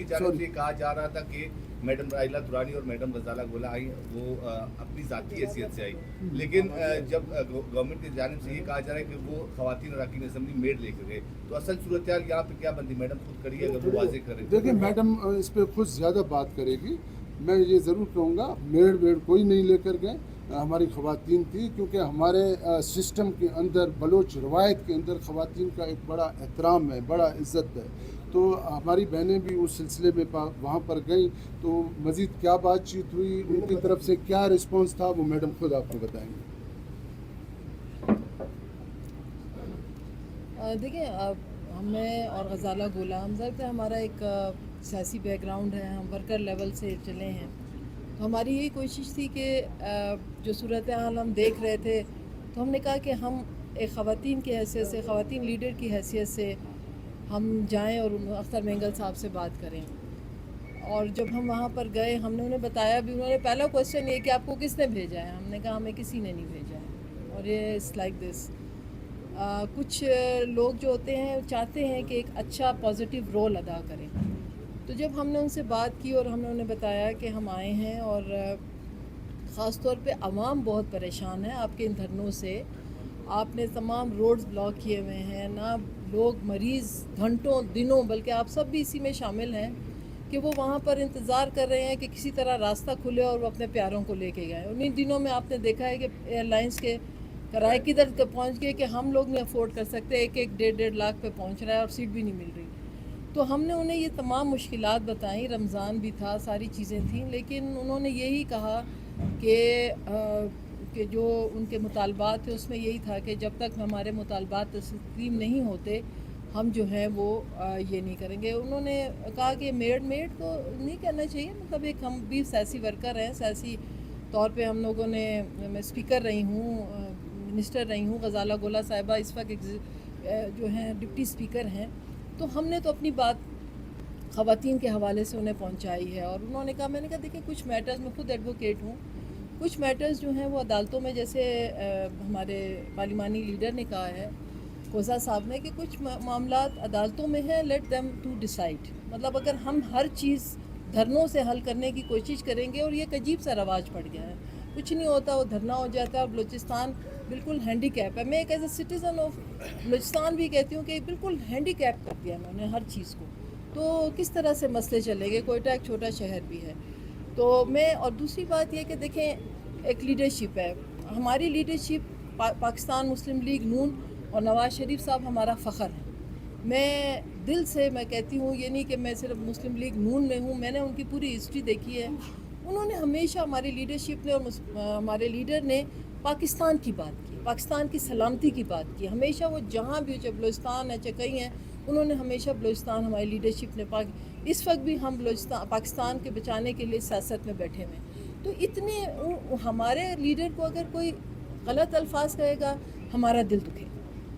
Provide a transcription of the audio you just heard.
جانب سے کہا جا رہا تھا کہ میڈم رائلہ درانی اور میڈم غزالہ گولہ آئی وہ اپنی ذاتی حیثیت سے آئی، لیکن جب گورنمنٹ کی جانب سے یہ کہا جا رہا ہے کہ وہ خواتین اراکین اسمبلی میڈ لے کر گئے، تو اصل صورتحال یہاں پہ کیا بنتی؟ میڈم خود کریے اگر وہ واضح کریں۔ دیکھیں میڈم اس پہ خود زیادہ بات کرے گی، میں یہ ضرور کہوں گا میڈ کوئی نہیں لے کر گئے، ہماری خواتین تھی، کیونکہ ہمارے سسٹم کے اندر بلوچ روایت کے اندر خواتین کا ایک بڑا احترام ہے، بڑا عزت ہے، تو ہماری بہنیں بھی اس سلسلے میں وہاں پر گئیں، تو مزید کیا بات چیت ہوئی، ان کی طرف سے کیا رسپانس تھا، وہ میڈم خود آپ کو بتائیں گے۔ دیکھیں ہمیں اور غزالہ گولہ ہم ظاہر ہمارا ایک سیاسی بیک گراؤنڈ ہے، ہم ورکر لیول سے چلے ہیں، تو ہماری یہی کوشش تھی کہ جو صورتحال ہم دیکھ رہے تھے تو ہم نے کہا کہ ہم ایک خواتین کی حیثیت سے، خواتین لیڈر کی حیثیت سے ہم جائیں اور اختر مینگل صاحب سے بات کریں۔ اور جب ہم وہاں پر گئے ہم نے انہیں بتایا بھی، انہوں نے پہلا کویسچن یہ کہ آپ کو کس نے بھیجا ہے؟ ہم نے کہا ہمیں کسی نے نہیں بھیجا ہے، اور یہ اٹس لائک دس۔ کچھ لوگ جو ہوتے ہیں چاہتے ہیں کہ ایک اچھا پازیٹیو رول ادا کریں، تو جب ہم نے ان سے بات کی اور ہم نے انہیں بتایا کہ ہم آئے ہیں اور خاص طور پہ عوام بہت پریشان ہے آپ کے ان دھرنوں سے، آپ نے تمام روڈز بلاک کیے ہوئے ہیں، نہ لوگ مریض گھنٹوں دنوں، بلکہ آپ سب بھی اسی میں شامل ہیں کہ وہ وہاں پر انتظار کر رہے ہیں کہ کسی طرح راستہ کھلے اور وہ اپنے پیاروں کو لے کے گئے۔ انہیں دنوں میں آپ نے دیکھا ہے کہ ایئر لائنس کے کرائے کدھر پہنچ گئے کہ ہم لوگ نہیں افورڈ کر سکتے، ایک 1.5 لاکھ پہ پہنچ رہا ہے اور سیٹ بھی نہیں مل رہی۔ تو ہم نے انہیں یہ تمام مشکلات بتائیں، رمضان بھی تھا، ساری چیزیں تھیں، لیکن انہوں نے یہی کہا کہ جو ان کے مطالبات تھے اس میں یہی تھا کہ جب تک ہمارے مطالبات تسلیم نہیں ہوتے ہم جو ہیں وہ یہ نہیں کریں گے۔ انہوں نے کہا کہ میڈ کو نہیں کرنا چاہیے، مطلب ایک ہم بھی سیاسی ورکر ہیں، سیاسی طور پہ ہم لوگوں نے، میں اسپیکر رہی ہوں، منسٹر رہی ہوں، غزالہ گولہ صاحبہ اس وقت جو ہیں ڈپٹی اسپیکر ہیں، تو ہم نے تو اپنی بات خواتین کے حوالے سے انہیں پہنچائی ہے۔ اور انہوں نے کہا، میں نے کہا دیکھیں کچھ میٹرز، میں خود ایڈوکیٹ ہوں، کچھ میٹرز جو ہیں وہ عدالتوں میں، جیسے ہمارے پارلیمانی لیڈر نے کہا ہے کوزہ صاحب نے کہ کچھ معاملات عدالتوں میں ہیں، لیٹ دیم ٹو ڈیسائیڈ۔ مطلب اگر ہم ہر چیز دھرنوں سے حل کرنے کی کوشش کریں گے، اور یہ ایک عجیب سا رواج پڑ گیا ہے، کچھ نہیں ہوتا وہ دھرنا ہو جاتا ہے، اور بلوچستان بالکل ہینڈی کیپ ہے۔ میں ایک as a citizen of Balochistan بھی کہتی ہوں کہ بالکل ہینڈی کیپ کر دیا انہوں نے ہر چیز کو، تو کس طرح سے مسئلے چلیں گے؟ کوئٹہ ایک چھوٹا شہر بھی ہے۔ تو میں، اور دوسری بات یہ کہ دیکھیں ایک لیڈرشپ ہے، ہماری لیڈرشپ پاکستان مسلم لیگ نون اور نواز شریف صاحب ہمارا فخر ہے۔ میں دل سے میں کہتی ہوں، یہ نہیں کہ میں صرف مسلم لیگ نون میں ہوں، میں نے ان کی پوری ہسٹری دیکھی ہے، انہوں نے ہمیشہ، ہماری لیڈرشپ نے اور ہمارے لیڈر نے پاکستان کی بات کی، پاکستان کی سلامتی کی بات کی، ہمیشہ وہ جہاں بھی، چاہے بلوچستان ہے چاہے کہیں ہیں، انہوں نے ہمیشہ بلوچستان، ہماری لیڈرشپ نے اس وقت بھی ہم پاکستان کے بچانے کے لیے سیاست میں بیٹھے ہوئے ہیں۔ تو اتنے ہمارے لیڈر کو اگر کوئی غلط الفاظ کہے گا ہمارا دل دکھے۔